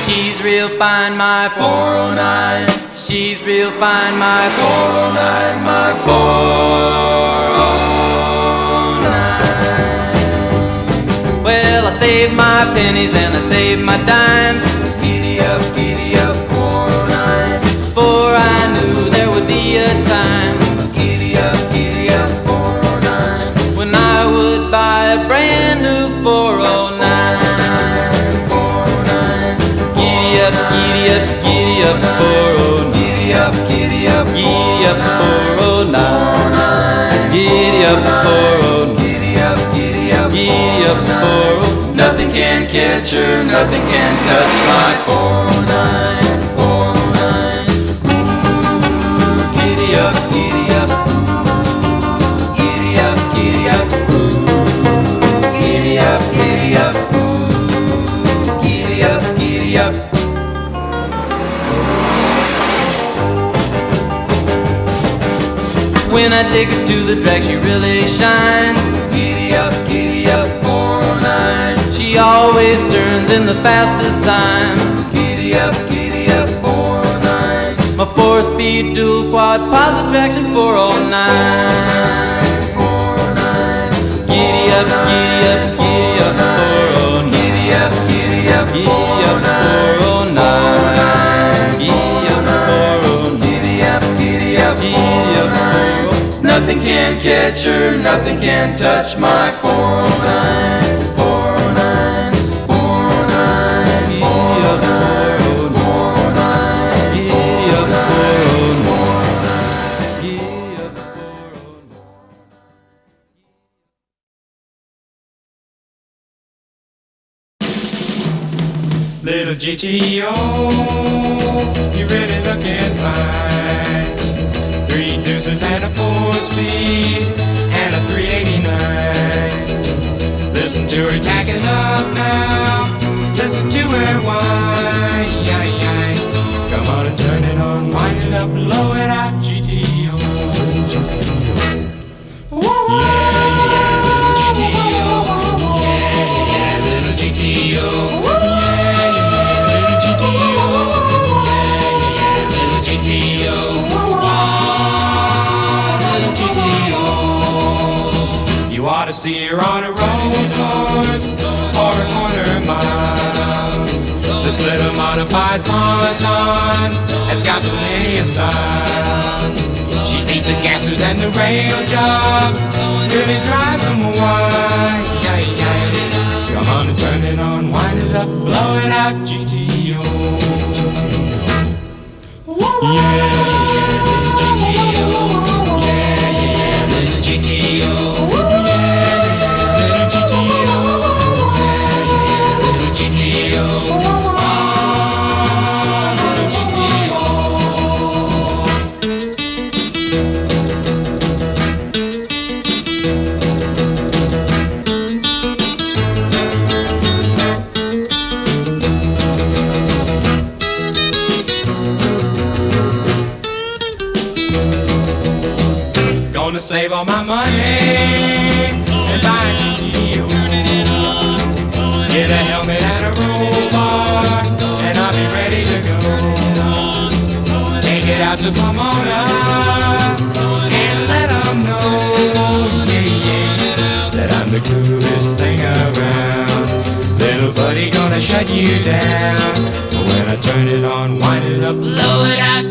She's real fine, my 409. She's real fine, my 409, my 409. Well, I saved my pennies and I saved my dimes. Giddy up, 409. For I knew there would be a time. Giddy up, 409. When I would buy a brand new 409. 409. Giddy up, 409. Giddy up, 409. Giddy up, 409. Giddy up, 409. Nothing can catch her, nothing can touch my 409, 409. Ooh, giddy up, ooh, giddy up, ooh, giddy up, ooh, giddy up. When I take her to the drag, she really shines. Giddy up, 409. She always turns in the fastest time. Giddy up, 409. My 4-speed dual quad positive traction 409. 409. Giddy up, 409. Giddy up, 409. Giddy up, 409. Giddy up, 409. Nothing can catch her, nothing can touch my 409, 409, 409, 409, 409. Little GTO, you really looking fine. 3 deuces and a 4-speed and a 389. Listen to her tacking up now. Listen to her whine. Come on and turn it on, wind it up, blow it out, GTO. Yeah, little GTO. Yeah, little GTO. You ought to see her on a road course or a quarter mile. This little modified Ponton has got plenty of style. She beats the gassers and the rail jobs, really drives them wild. Come on and turn it on, wind it up, blow it out, GTO. Yeah, little GTO. Yeah, little GTO. Gonna save all my money and buy a GTO. Get a helmet and a roll bar, and I'll be ready to go. Take it out to Pomona and let them know, that I'm the coolest thing around. Little buddy gonna shut you down. But when I turn it on, wind it up, blow it out.